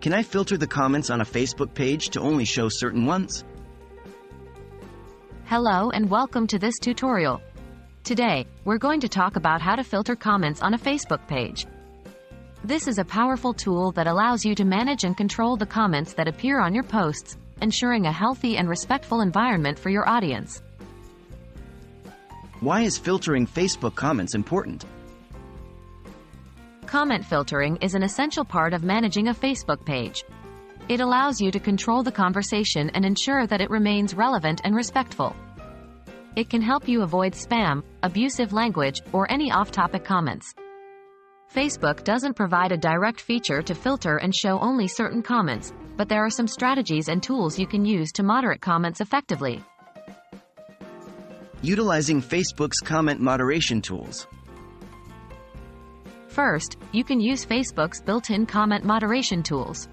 Can I filter the comments on a Facebook page to only show certain ones? Hello and welcome to this tutorial. Today, we're going to talk about how to filter comments on a Facebook page. This is a powerful tool that allows you to manage and control the comments that appear on your posts, ensuring a healthy and respectful environment for your audience. Why is filtering Facebook comments important? Comment filtering is an essential part of managing a Facebook page. It allows you to control the conversation and ensure that it remains relevant and respectful. It can help you avoid spam, abusive language, or any off-topic comments. Facebook doesn't provide a direct feature to filter and show only certain comments, but there are some strategies and tools you can use to moderate comments effectively. Utilizing Facebook's comment moderation tools. First, you can use Facebook's built-in comment moderation tools.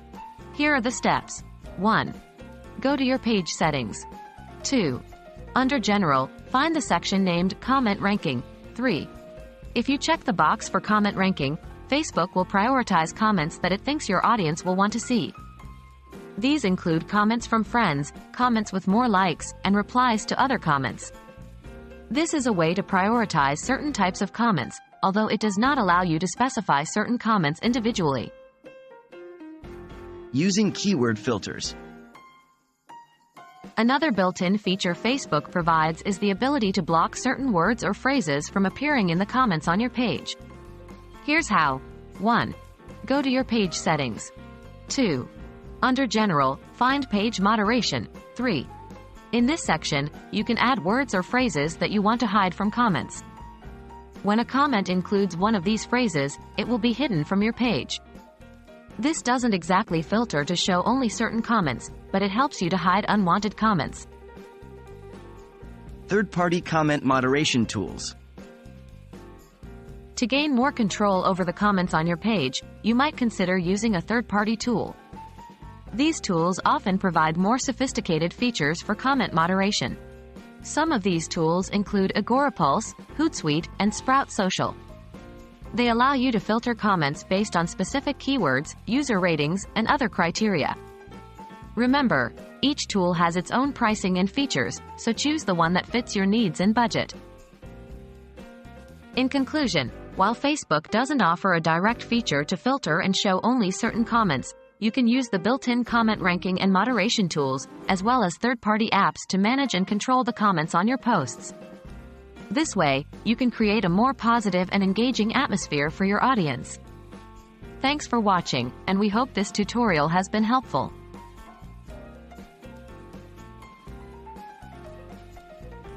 Here are the steps. 1. Go to your page settings. 2. Under General, find the section named Comment Ranking. 3. If you check the box for comment ranking, Facebook will prioritize comments that it thinks your audience will want to see. These include comments from friends, comments with more likes, and replies to other comments. This is a way to prioritize certain types of comments, although it does not allow you to specify certain comments individually. Using keyword filters. Another built-in feature Facebook provides is the ability to block certain words or phrases from appearing in the comments on your page. Here's how. 1. Go to your page settings. 2. Under General, find Page Moderation. 3. In this section, you can add words or phrases that you want to hide from comments. When a comment includes one of these phrases, it will be hidden from your page. This doesn't exactly filter to show only certain comments, but it helps you to hide unwanted comments. Third-party comment moderation tools. To gain more control over the comments on your page, you might consider using a third-party tool. These tools often provide more sophisticated features for comment moderation. Some of these tools include Agorapulse, Hootsuite, and Sprout Social. They allow you to filter comments based on specific keywords, user ratings, and other criteria. Remember, each tool has its own pricing and features, so choose the one that fits your needs and budget. In conclusion, while Facebook doesn't offer a direct feature to filter and show only certain comments, you can use the built-in comment ranking and moderation tools, as well as third-party apps to manage and control the comments on your posts. This way, you can create a more positive and engaging atmosphere for your audience. Thanks for watching, and we hope this tutorial has been helpful.